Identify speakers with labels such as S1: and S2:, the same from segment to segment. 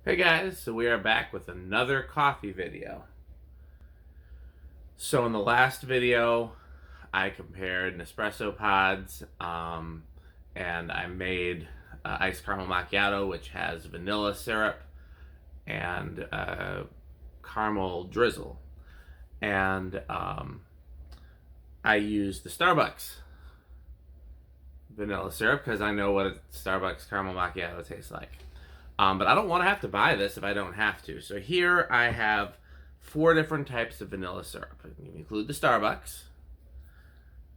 S1: Hey guys, so we are back with another coffee video. So in the last video, I compared Nespresso pods and I made iced caramel macchiato, which has vanilla syrup and caramel drizzle. And I used the Starbucks vanilla syrup because I know what a Starbucks caramel macchiato tastes like. But I don't want to have to buy this if I don't have to. So here I have 4 different types of vanilla syrup. I include the Starbucks.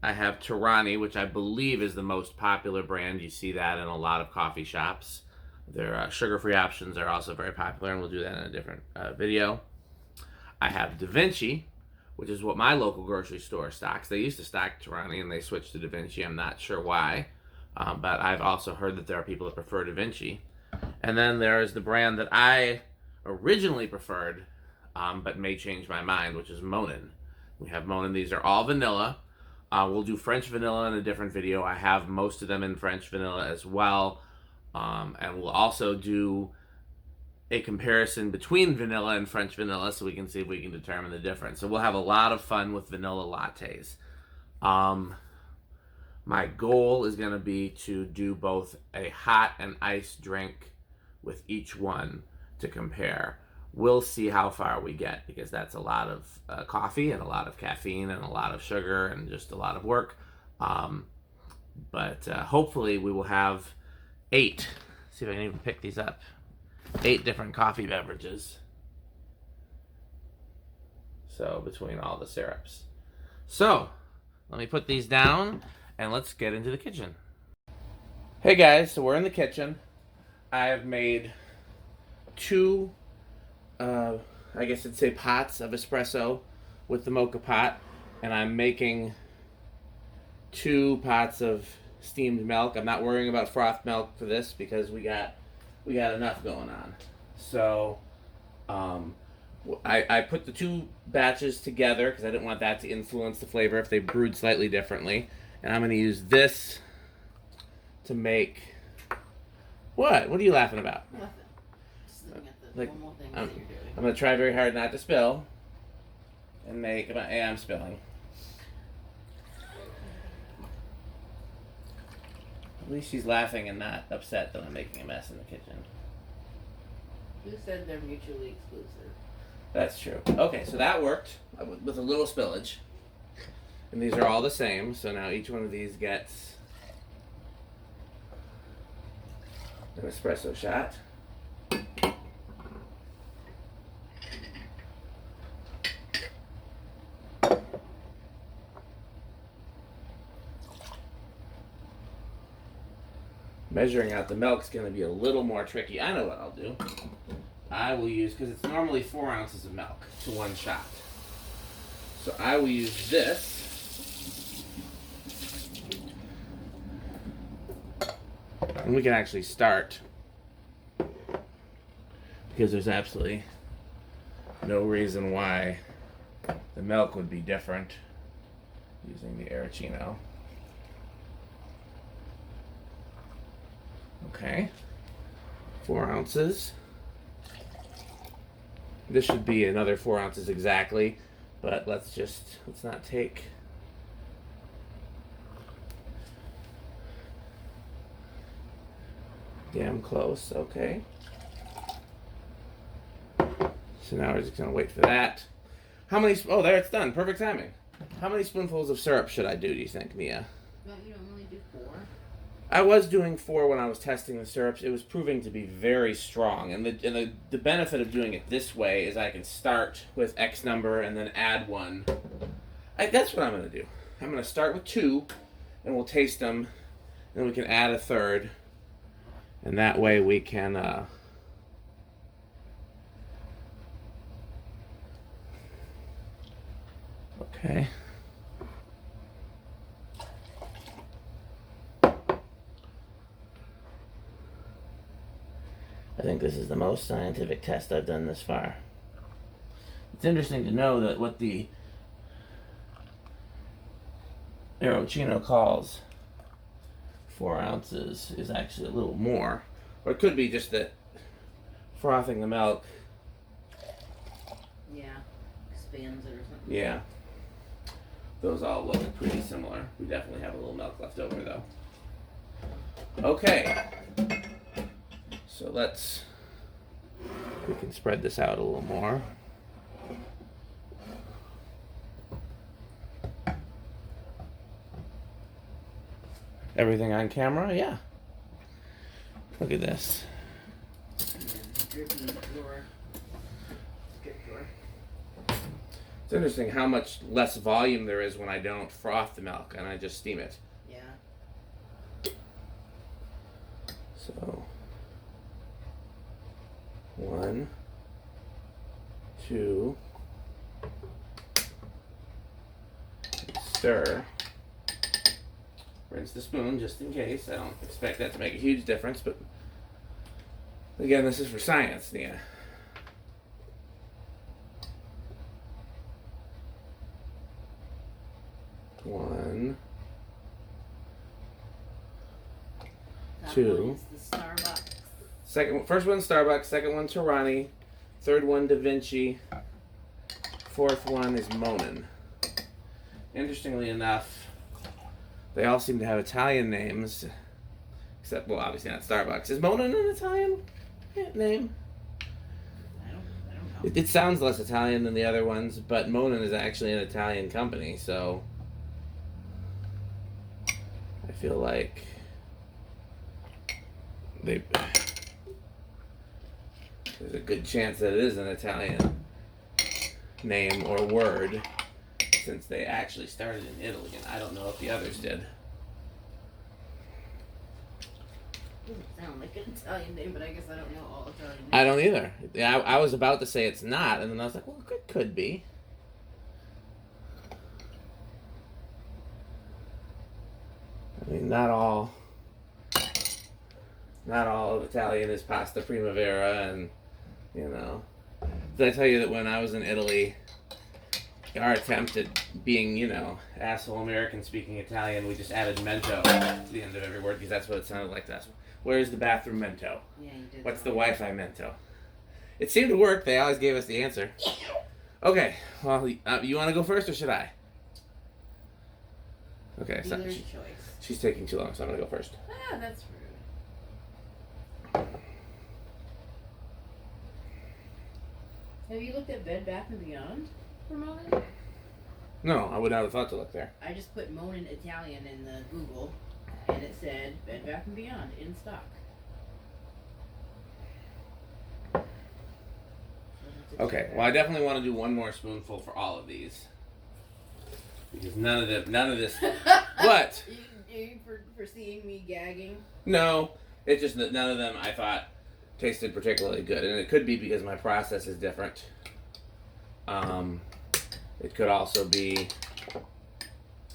S1: I have Torani, which I believe is the most popular brand. You see that in a lot of coffee shops. Their sugar-free options are also very popular, and we'll do that in a different video. I have DaVinci, which is what my local grocery store stocks. They used to stock Torani, and they switched to DaVinci. I'm not sure why, but I've also heard that there are people that prefer DaVinci. And then there's the brand that I originally preferred, but may change my mind, which is Monin. We have Monin. These are all vanilla. We'll do French vanilla in a different video. I have most of them in French vanilla as well. And we'll also do a comparison between vanilla and French vanilla so we can see if we can determine the difference. So we'll have a lot of fun with vanilla lattes. My goal is going to be to do both a hot and iced drink with each one to compare. We'll see how far we get because that's a lot of coffee and a lot of caffeine and a lot of sugar and just a lot of work. But hopefully we will have 8. See if I can even pick these up. 8 different coffee beverages. So between all the syrups. So let me put these down and let's get into the kitchen. Hey guys, so we're in the kitchen. I have made 2, I guess I'd say pots of espresso with the Moka Pot, and I'm making 2 pots of steamed milk. I'm not worrying about frothed milk for this because we got enough going on. So I put the 2 batches together because I didn't want that to influence the flavor if they brewed slightly differently. And I'm going to use this to make... What? What are you laughing about?
S2: Nothing. Just looking at the normal thing that you're doing.
S1: I'm going to try very hard not to spill. And make... Yeah, I'm spilling. At least she's laughing and not upset that I'm making a mess in the kitchen.
S2: Who said they're mutually exclusive?
S1: That's true. Okay, so that worked with a little spillage. And these are all the same, so now each one of these gets an espresso shot. Measuring out the milk's going to be a little more tricky. I know what I'll do. I will use, because it's normally 4 ounces of milk to 1 shot. So I will use this. And we can actually start because there's absolutely no reason why the milk would be different using the aeroccino. Okay, 4 ounces. This should be another 4 ounces exactly, but let's not take... Damn close, okay. So now we're just gonna wait for that. How many, oh there it's done, perfect timing. How many spoonfuls of syrup should I do you think, Mia?
S2: Don't you normally do 4?
S1: I was doing 4 when I was testing the syrups. It was proving to be very strong. And the benefit of doing it this way is I can start with X number and then add 1. That's what I'm gonna do. I'm gonna start with 2 and we'll taste them. Then we can add a 3rd. And that way we can okay. I think this is the most scientific test I've done this far. It's interesting to know that what the aeroccino calls 4 ounces is actually a little more. Or it could be just that frothing the milk.
S2: Yeah, expands it or something.
S1: Yeah. Those all look pretty similar. We definitely have a little milk left over though. Okay. So we can spread this out a little more. Everything on camera? Yeah. Look at this. It's interesting how much less volume there is when I don't froth the milk and I just steam it.
S2: Yeah.
S1: So, 1, 2, stir. Rinse the spoon just in case. I don't expect that to make a huge difference, but again, this is for science, Nia. One,
S2: That
S1: two.
S2: one is the Starbucks.
S1: First one Starbucks, second one Torani, third one DaVinci, fourth one is Monin. Interestingly enough, they all seem to have Italian names, except, well, obviously not Starbucks. Is Monin an Italian name?
S2: I don't know.
S1: It sounds less Italian than the other ones, but Monin is actually an Italian company, so I feel like there's a good chance that it is an Italian name or word, since they actually started in Italy, and I don't know if the others did.
S2: Doesn't sound like an Italian name, but I guess I don't know all Italian names.
S1: I don't either. Yeah, I was about to say it's not, and then I was like, well, it could be. I mean, not all of Italian is pasta primavera, and, you know. Did I tell you that when I was in Italy, our attempt at being, you know, asshole American speaking Italian, we just added mento to the end of every word because that's what it sounded like to us. Where's the bathroom mento?
S2: Yeah, you did.
S1: What's the Wi-Fi mento? It seemed to work. They always gave us the answer. Okay. Well, you want to go first or should I? Okay. So
S2: Dealer's choice.
S1: she's taking too long, so I'm going to go first.
S2: Ah, that's rude. Have you looked at Bed Bath & Beyond for Monin?
S1: No, I would not have thought to look there.
S2: I just put Monin Italian in the Google, and it said Bed Bath & Beyond in stock.
S1: Okay. Well, I definitely want to do one more spoonful for all of these. Because none of this. What?
S2: You for seeing me gagging?
S1: No, it's just that none of them I thought tasted particularly good, and it could be because my process is different. It could also be,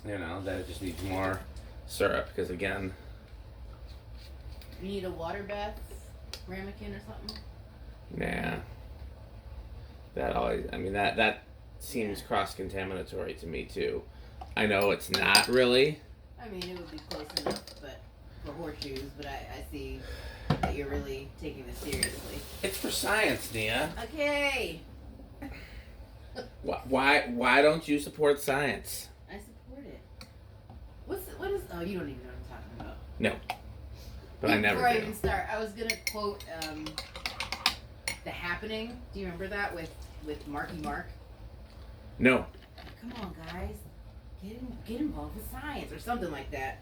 S1: you know, that it just needs more syrup because again.
S2: You need a water bath ramekin or something?
S1: Nah. That seems cross-contaminatory to me too. I know it's not really.
S2: I mean, it would be close enough, but for horseshoes. But I see that you're really taking this seriously.
S1: It's for science, Nia.
S2: Okay.
S1: Why don't you support science?
S2: I support it. What is? Oh, you don't even know what I'm talking about.
S1: No. But I never
S2: Before I
S1: do.
S2: even start, I was gonna quote The Happening. Do you remember that with Marky Mark?
S1: No.
S2: Come on, guys, get involved with science or something like that.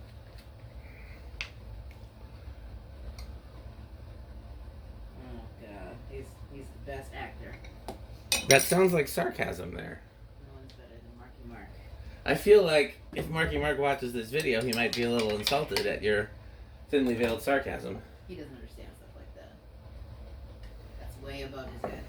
S2: Oh God, he's the best actor.
S1: That sounds like sarcasm there.
S2: No one's better than Marky Mark.
S1: I feel like if Marky Mark watches this video, he might be a little insulted at your thinly veiled sarcasm.
S2: He doesn't understand stuff like that. That's way above his head.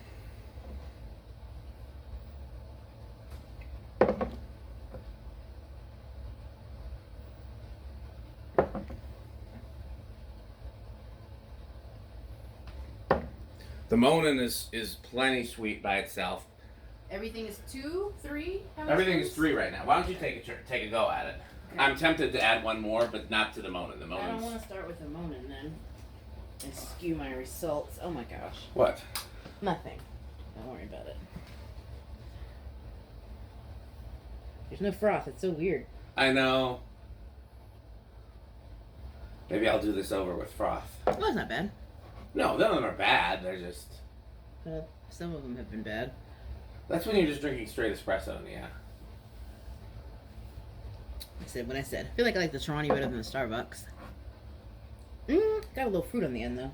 S1: The Monin is plenty sweet by itself.
S2: Everything is 2, 3?
S1: Everything is 3 right now. Why don't you take a go at it?
S2: Okay.
S1: I'm tempted to add one more, but not to the Monin. The
S2: I don't
S1: Monin's.
S2: want to start with the Monin then. and skew my results. Oh my gosh.
S1: What?
S2: Nothing. Don't worry about it. There's no froth. It's so weird.
S1: I know. Maybe I'll do this over with froth.
S2: Well, that's not bad.
S1: No, none of them are bad. They're just...
S2: Some of them have been bad.
S1: That's when you're just drinking straight espresso, yeah.
S2: I said what I said. I feel like I like the Torani better than the Starbucks. Got a little fruit on the end, though.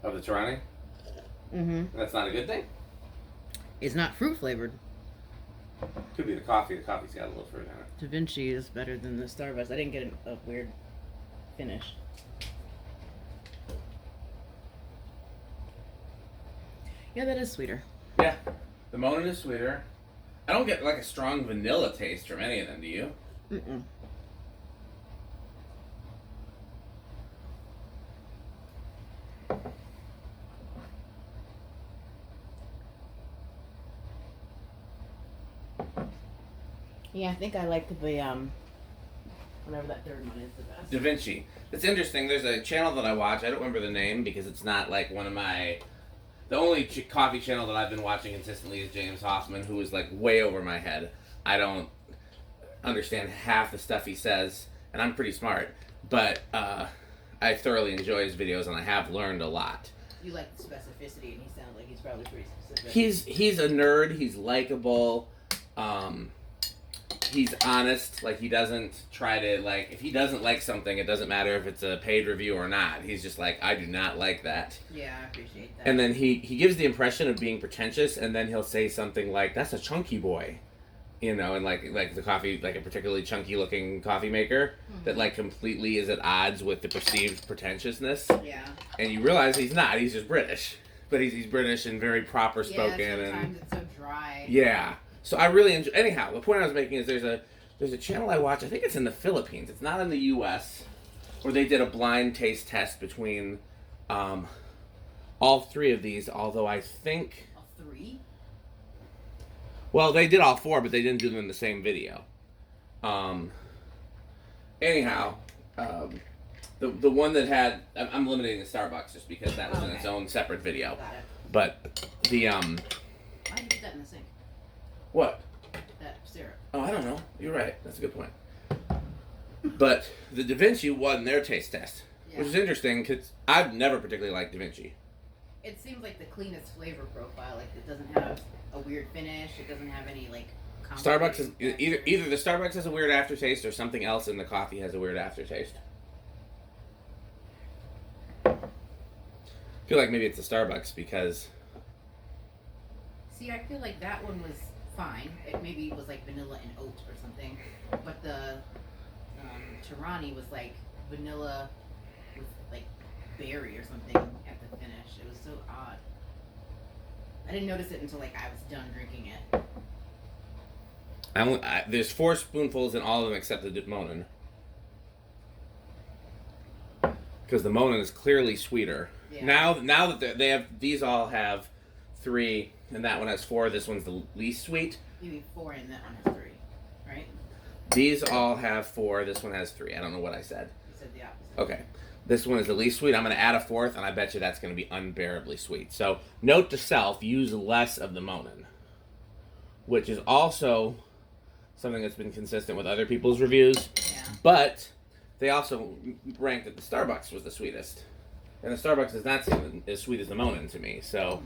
S1: Of the Torani?
S2: Mm-hmm.
S1: That's not a good thing?
S2: It's not fruit flavored.
S1: Could be the coffee. The coffee's got a little fruit in it.
S2: DaVinci is better than the Starbucks. I didn't get a weird finish. Yeah, that is sweeter.
S1: Yeah. The Monin is sweeter. I don't get like a strong vanilla taste from any of them, do you?
S2: Mm-mm. Yeah, I think I like the whatever that third one is the best.
S1: DaVinci. It's interesting. There's a channel that I watch. I don't remember the name because it's not like one of my... The only coffee channel that I've been watching consistently is James Hoffman, who is like way over my head. I don't understand half the stuff he says, and I'm pretty smart. But I thoroughly enjoy his videos, and I have learned a lot.
S2: You like the specificity, and he sounds like he's probably pretty specific.
S1: He's a nerd. He's likable. He's honest. Like, he doesn't try to, like, if he doesn't like something, it doesn't matter if it's a paid review or not. He's just like, I do not like that.
S2: Yeah, I appreciate that.
S1: And then he gives the impression of being pretentious, and then he'll say something like, that's a chunky boy. You know, and like the coffee, like a particularly chunky looking coffee maker that like completely is at odds with the perceived pretentiousness.
S2: Yeah.
S1: And you realize he's not. He's just British. But he's British and very proper spoken.
S2: Yeah, sometimes it's so dry.
S1: Yeah. So I really enjoy... Anyhow, the point I was making is there's a channel I watch, I think it's in the Philippines, it's not in the U.S., where they did a blind taste test between all three of these, although I think...
S2: All three?
S1: Well, they did all four, but they didn't do them in the same video. Anyhow, the one that had... I'm limiting the Starbucks just because that was in its own separate video.
S2: Got it.
S1: But the...
S2: Why did you put that in the sink?
S1: What?
S2: That syrup.
S1: Oh, I don't know. You're right. That's a good point. But the DaVinci won their taste test, which is interesting because I've never particularly liked DaVinci.
S2: It seems like the cleanest flavor profile. Like, it doesn't have a weird finish. It doesn't have any, like,
S1: Starbucks is either the Starbucks has a weird aftertaste or something else in the coffee has a weird aftertaste. I feel like maybe it's the Starbucks because...
S2: See, I feel like that one was fine. It maybe was like vanilla and oat or something. But the Torani was like vanilla with like berry or something at the finish. It was so odd. I didn't notice it until like I was done drinking it.
S1: There's 4 spoonfuls in all of them except the Monin. Because the Monin is clearly sweeter.
S2: Yeah.
S1: Now that they have... These all have 3... And that one has 4. This one's the least sweet.
S2: You mean 4 and that one has 3, right?
S1: These all have 4. This one has 3. I don't know what I said.
S2: You said the opposite.
S1: Okay. This one is the least sweet. I'm going to add a 4th, and I bet you that's going to be unbearably sweet. So, note to self, use less of the Monin. Which is also something that's been consistent with other people's reviews.
S2: Yeah.
S1: But they also ranked that the Starbucks was the sweetest. And the Starbucks is not as sweet as the Monin to me. So...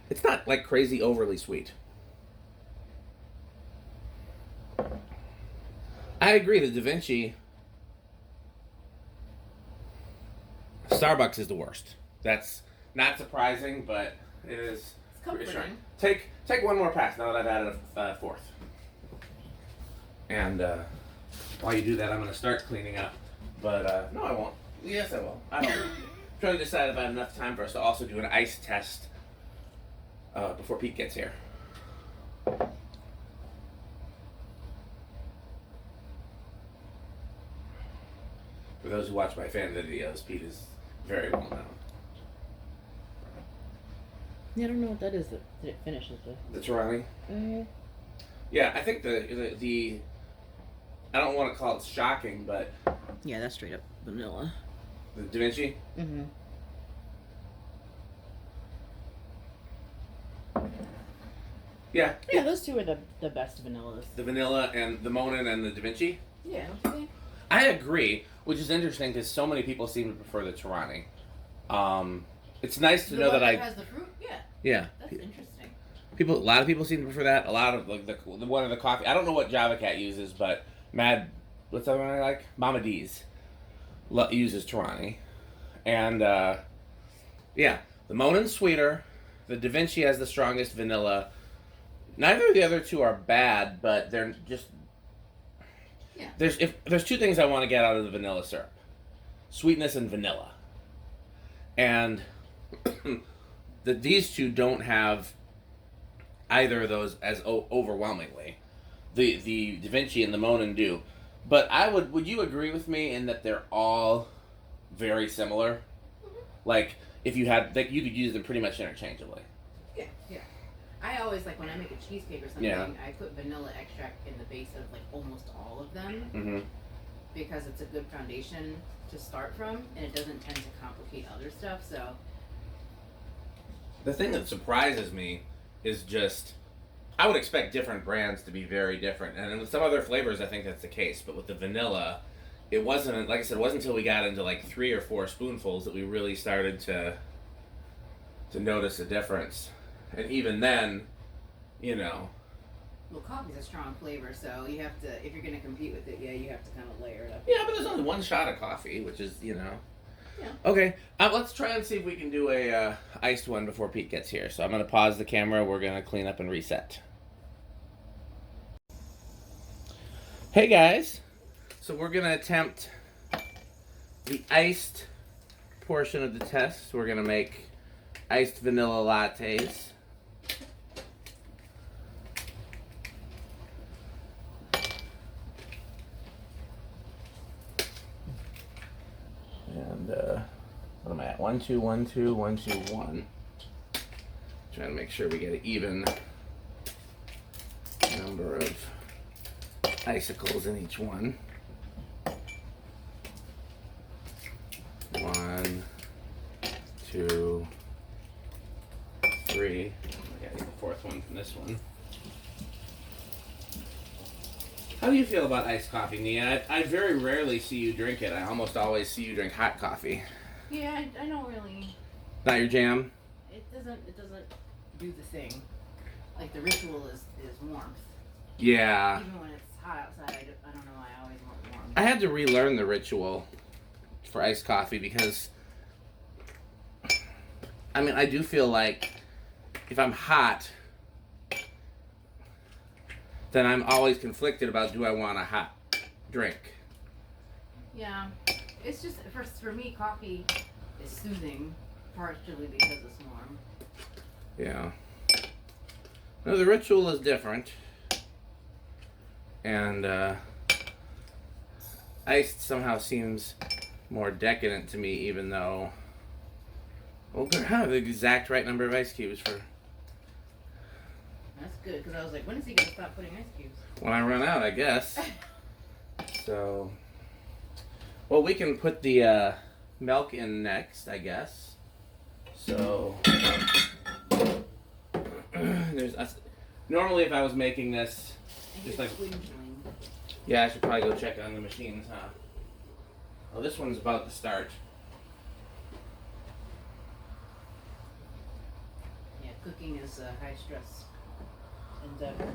S1: It's not, like, crazy overly sweet. I agree, the DaVinci... Starbucks is the worst. That's not surprising, but it is reassuring. Take one more pass now that I've added a 4th. And while you do that, I'm going to start cleaning up. But, no, I won't. Yes, I will. I don't know. I'm trying to decide if I have enough time for us to also do an ice test before Pete gets here. For those who watch my fan videos, Pete is very well known.
S2: Yeah, I don't know what that is that it finishes with.
S1: The Torani. Yeah, I think the I don't want to call it shocking, but
S2: Yeah, that's straight up vanilla.
S1: the DaVinci.
S2: Mm-hmm.
S1: Yeah.
S2: Yeah, those two are the best vanillas.
S1: The vanilla and the Monin and the DaVinci.
S2: Yeah, don't you think?
S1: I agree, which is interesting because so many people seem to prefer the Torani. It's nice to know that
S2: has the fruit. Yeah.
S1: Yeah.
S2: That's interesting.
S1: A lot of people seem to prefer that. A lot of like the one of the coffee. I don't know what Java Cat uses, but what's that one I like? Mama D's uses Torani, and yeah, the Monin's sweeter. The DaVinci has the strongest vanilla. Neither of the other two are bad, but they're just there's two things I want to get out of the vanilla syrup: sweetness and vanilla, and these two don't have either of those as overwhelmingly. The DaVinci and the Monin do, but would you agree with me in that they're all very similar? Mm-hmm. Like if you had, like, you could use them pretty much interchangeably.
S2: Yeah, yeah. I always like when I make a cheesecake or something. Yeah. I put vanilla extract in the base of like almost all of them, mm-hmm. because it's a good foundation to start from, and it doesn't tend to complicate other stuff. So
S1: the thing that surprises me is just, I would expect different brands to be very different, and with some other flavors I think that's the case, but with the vanilla, it wasn't, like I said, it wasn't until we got into like 3 or 4 spoonfuls that we really started to notice a difference. And even then, you know.
S2: Well, coffee's a strong flavor, so you have to, if you're going to compete with it, yeah, you have to kind of layer it up.
S1: Yeah, but there's only one shot of coffee, which is, you know.
S2: Yeah.
S1: Okay, let's try and see if we can do a iced one before Pete gets here. So I'm going to pause the camera. We're going to clean up and reset. Hey, guys. So we're going to attempt the iced portion of the test. We're going to make iced vanilla lattes. And what am I at? 1, 2, 1, 2, 1, 2, 1. Trying to make sure we get an even number of icicles in each one. 1, 2, 3. I gotta get the fourth one from this one. How do you feel about iced coffee, Nia? I very rarely see you drink it. I almost always see you drink hot coffee.
S2: Yeah, I don't really.
S1: Not your jam?
S2: It doesn't do the thing. Like the ritual is warmth.
S1: Yeah.
S2: Even when it's hot outside, I don't know. I always want warmth.
S1: I had to relearn the ritual for iced coffee because, I mean, I do feel like if I'm hot, then I'm always conflicted about, do I want a hot drink?
S2: Yeah. It's just, for me, coffee is soothing, partially because it's warm.
S1: Yeah. No, the ritual is different. And iced somehow seems more decadent to me, even though we're going to have the exact right number of ice cubes for...
S2: That's good, because I was like, when is he going to stop putting ice cubes?
S1: When I run out, I guess. So, well, we can put the milk in next, I guess. So, normally if I was making this, just like... Yeah, I should probably go check on the machines, huh? Oh, this one's about to start.
S2: Yeah, cooking is a high stress endeavor.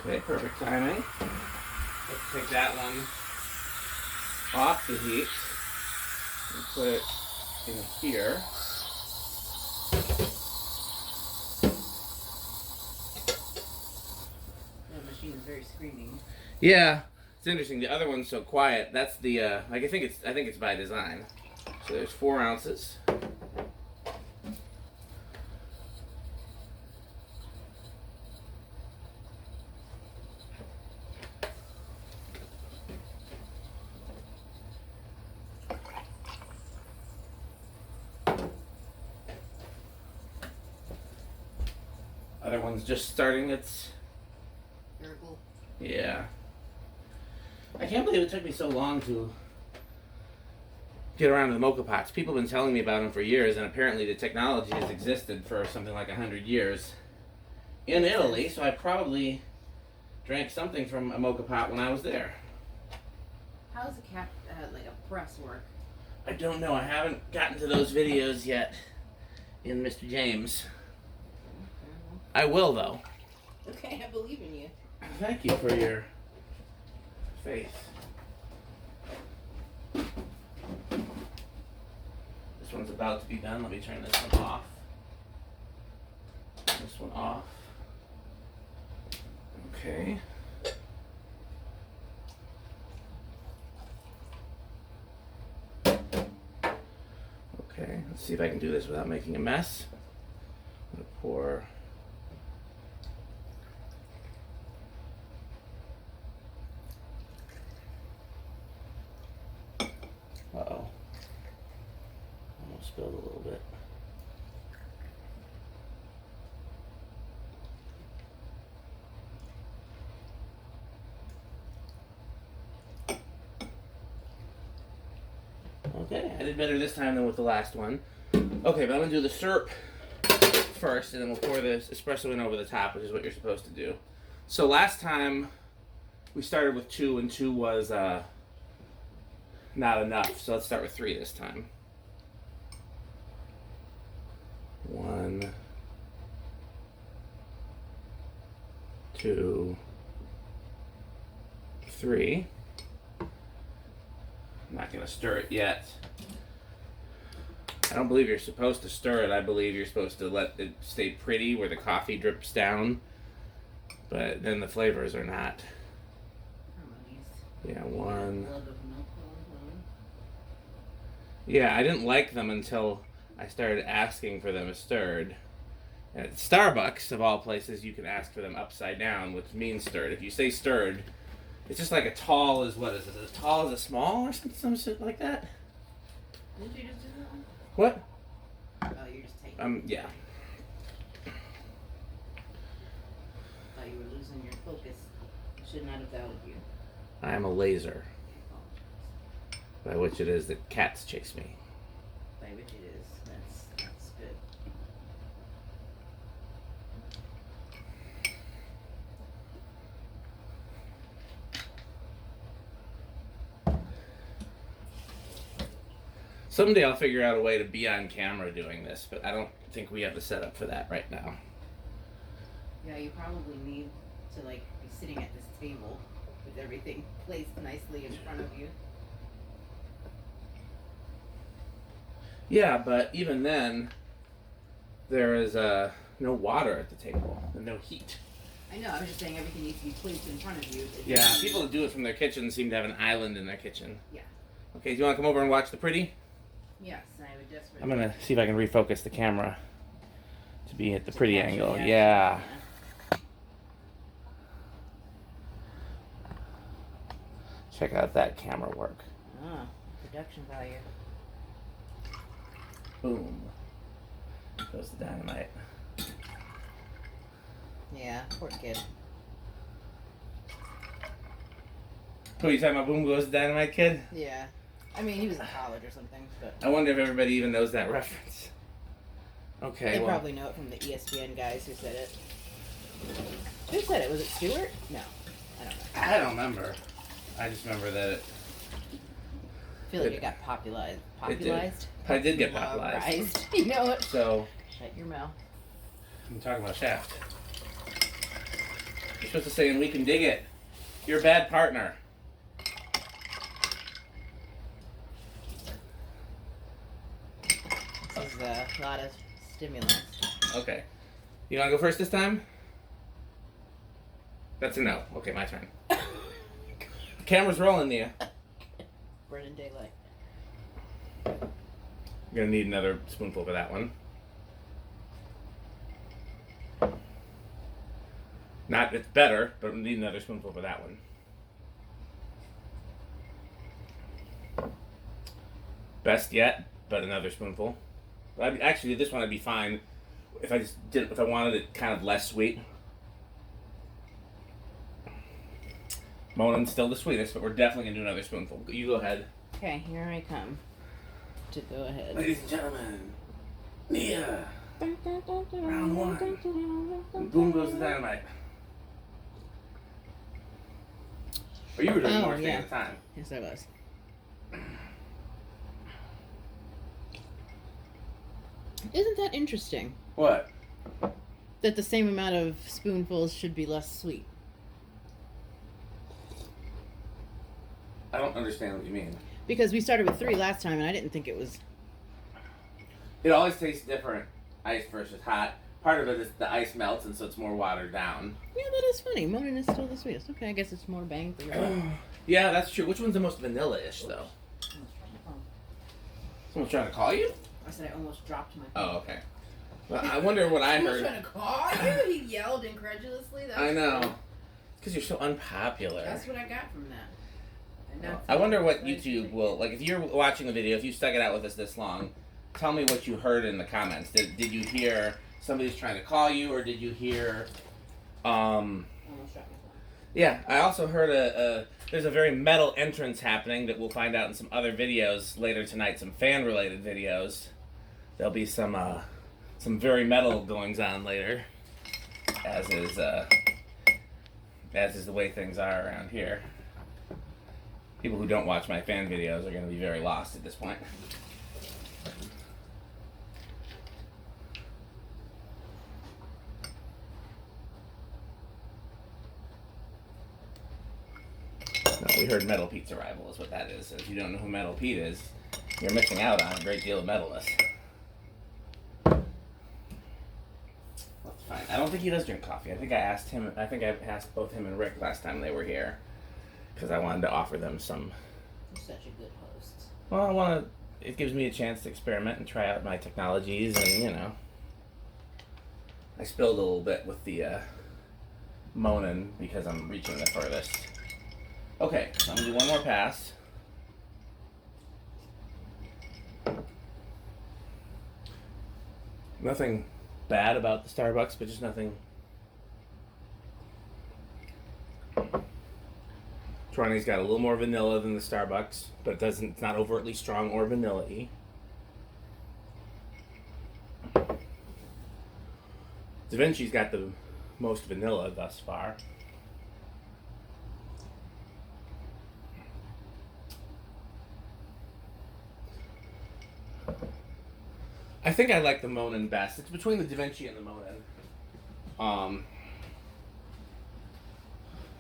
S1: Okay, perfect timing. Let's take that one off the heat and put it in here.
S2: The machine is very screaming.
S1: Yeah, it's interesting. The other one's so quiet. That's the like I think it's by design. So there's 4 ounces. other one's just starting its...
S2: Herbal.
S1: Yeah. I can't believe it took me so long to get around to the Moka Pots. People have been telling me about them for years, and apparently the technology has existed for something like 100 years in Italy, so I probably drank something from a Moka Pot when I was there.
S2: How does a like a press work?
S1: I don't know. I haven't gotten to those videos yet in Mr. James. I will, though.
S2: Okay, I believe in you.
S1: Thank you for your faith. This one's about to be done. Let me turn this one off. This one off. Okay. Okay, let's see if I can do this without making a mess. I'm gonna pour. Uh-oh. Almost spilled a little bit. Okay, I did better this time than with the last one. Okay, but I'm gonna do the syrup first, and then we'll pour the espresso in over the top, which is what you're supposed to do. So last time we started with 2, and 2 was not enough. So let's start with 3 this time. 1, 2, 3. I'm not going to stir it yet. I don't believe you're supposed to stir it. I believe you're supposed to let it stay pretty where the coffee drips down. But then the flavors are not. Yeah, 1. Yeah, I didn't like them until I started asking for them stirred. At Starbucks, of all places, you can ask for them upside down, which means stirred. If you say stirred, it's just like a tall is what is it? As tall as a small or some shit like that?
S2: Did you just do that one?
S1: What?
S2: Oh, you're just taking
S1: Yeah.
S2: thought you were losing your focus. I should not have doubted you.
S1: I am a laser, by which it is that cats chase me.
S2: By which it is. That's good.
S1: Someday I'll figure out a way to be on camera doing this, but I don't think we have the setup for that right now.
S2: Yeah, you probably need to like be sitting at this table with everything placed nicely in front of you.
S1: Yeah, but even then, there is no water at the table and no heat.
S2: I know, I was just saying everything needs to be placed in front of you.
S1: Yeah, people that do it from their kitchen seem to have an island in their kitchen.
S2: Yeah.
S1: Okay, do you want to come over and watch the pretty?
S2: Yes, I would just.
S1: I'm going to see if I can refocus the camera to be at the pretty
S2: catch
S1: angle.
S2: the action,
S1: Yeah. Check out that camera work.
S2: Ah, production value.
S1: Boom. There goes the dynamite.
S2: Yeah, poor kid.
S1: Who, you talking about Boom Goes the Dynamite Kid?
S2: Yeah. I mean, he was in college or something, but
S1: I wonder if everybody even knows that reference. Okay,
S2: they
S1: well,
S2: probably know it from the ESPN guys who said it. Who said it? Was it Stewart? No, I don't know.
S1: I don't remember. I just remember that it...
S2: I feel like it got popularized. Popularized?
S1: I did get popularized.
S2: You know it.
S1: So,
S2: Shut your mouth.
S1: I'm talking about Shaft. You're supposed to say, and we can dig it. You're a bad partner.
S2: This is a lot of stimulants.
S1: Okay. You want to go first this time? That's a no. Okay, my turn. The camera's rolling, Nia.
S2: Burning daylight.
S1: I'm going to need another spoonful for that one. Not, it's better, but we need another spoonful for that one. Best yet, but another spoonful. Actually, this one would be fine if I wanted it kind of less sweet. Monin's still the sweetest, but we're definitely gonna do another spoonful. You go ahead.
S2: Okay, here I come to go ahead.
S1: Ladies and gentlemen, Nia. Round one. And boom goes the dynamite. Or you were doing more at the time.
S2: Yes, I was. Isn't that interesting?
S1: What?
S2: That the same amount of spoonfuls should be less sweet.
S1: I don't understand what you mean.
S2: Because we started with 3 last time, and I didn't think it was...
S1: It always tastes different, ice versus hot. Part of it is the ice melts, and so it's more watered down.
S2: Yeah, that is funny. Monin is still the sweetest. Okay, I guess it's more bang for your buck.
S1: Yeah, that's true. Which one's the most vanilla-ish, though? Someone's trying to call you?
S2: I said I almost dropped my phone.
S1: Oh, okay. Well, I wonder what I heard.
S2: He was trying to call you? He yelled incredulously. That's
S1: I know. It's because you're so unpopular.
S2: That's what I got from that.
S1: I wonder what YouTube will, like, if you're watching the video, if you stuck it out with us this long, tell me what you heard in the comments. Did you hear somebody's trying to call you, or did you hear, yeah, I also heard there's a very metal entrance happening that we'll find out in some other videos later tonight, some fan-related videos. There'll be some very metal goings-on later, as is the way things are around here. People who don't watch my fan videos are going to be very lost at this point. No, we heard Metal Pete's arrival is what that is. If you don't know who Metal Pete is, you're missing out on a great deal of metalness. That's fine. I don't think he does drink coffee. I think I asked both him and Rick last time they were here. Because I wanted to offer them some.
S2: You're such a good host.
S1: Well, it gives me a chance to experiment and try out my technologies, and I spilled a little bit with the Monin because I'm reaching the furthest. Okay, so I'm gonna do one more pass. Nothing bad about the Starbucks, but just nothing. Torani's got a little more vanilla than the Starbucks, but it's not overtly strong or vanilla-y. DaVinci's got the most vanilla thus far. I think I like the Monin best. It's between the DaVinci and the Monin.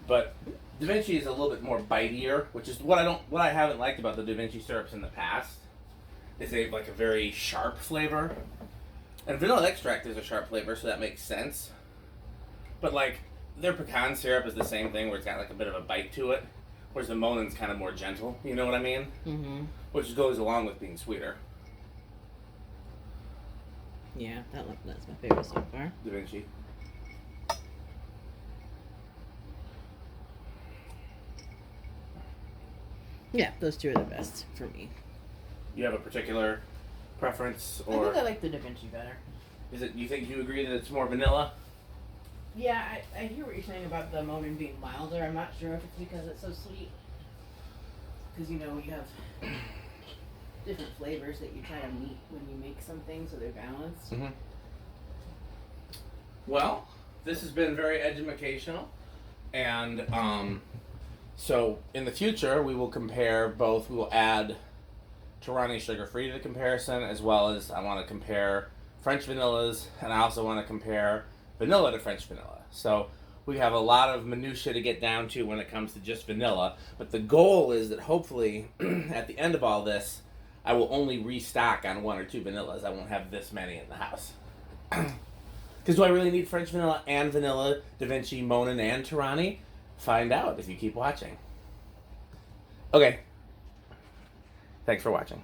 S1: But DaVinci is a little bit more bitier, which is what I haven't liked about the DaVinci syrups in the past. Is they have like a very sharp flavor. And vanilla extract is a sharp flavor, so that makes sense. But like their pecan syrup is the same thing, where it's got like a bit of a bite to it, whereas the Monin's kind of more gentle. You know what I mean? Mm-hmm. Which goes along with being sweeter.
S2: Yeah, that's my favorite so far.
S1: DaVinci.
S2: Yeah, those two are the best for me.
S1: You have a particular preference, or
S2: I think I like the DaVinci better.
S1: Is it? You agree that it's more vanilla?
S2: Yeah, I hear what you're saying about the Monin being milder. I'm not sure if it's because it's so sweet. Because you have different flavors that you try to meet when you make something, so they're balanced.
S1: Mm-hmm. Well, this has been very educational, and so in the future we will compare both. We will add Torani sugar-free to the comparison, as well as I want to compare French vanillas, and I also want to compare vanilla to French vanilla. So we have a lot of minutiae to get down to when it comes to just vanilla, but the goal is that hopefully at the end of all this, I will only restock on 1 or 2 vanillas. I won't have this many in the house. Because do I really need French vanilla and vanilla, DaVinci, Monin, and Torani? Find out if you keep watching. Okay. Thanks for watching.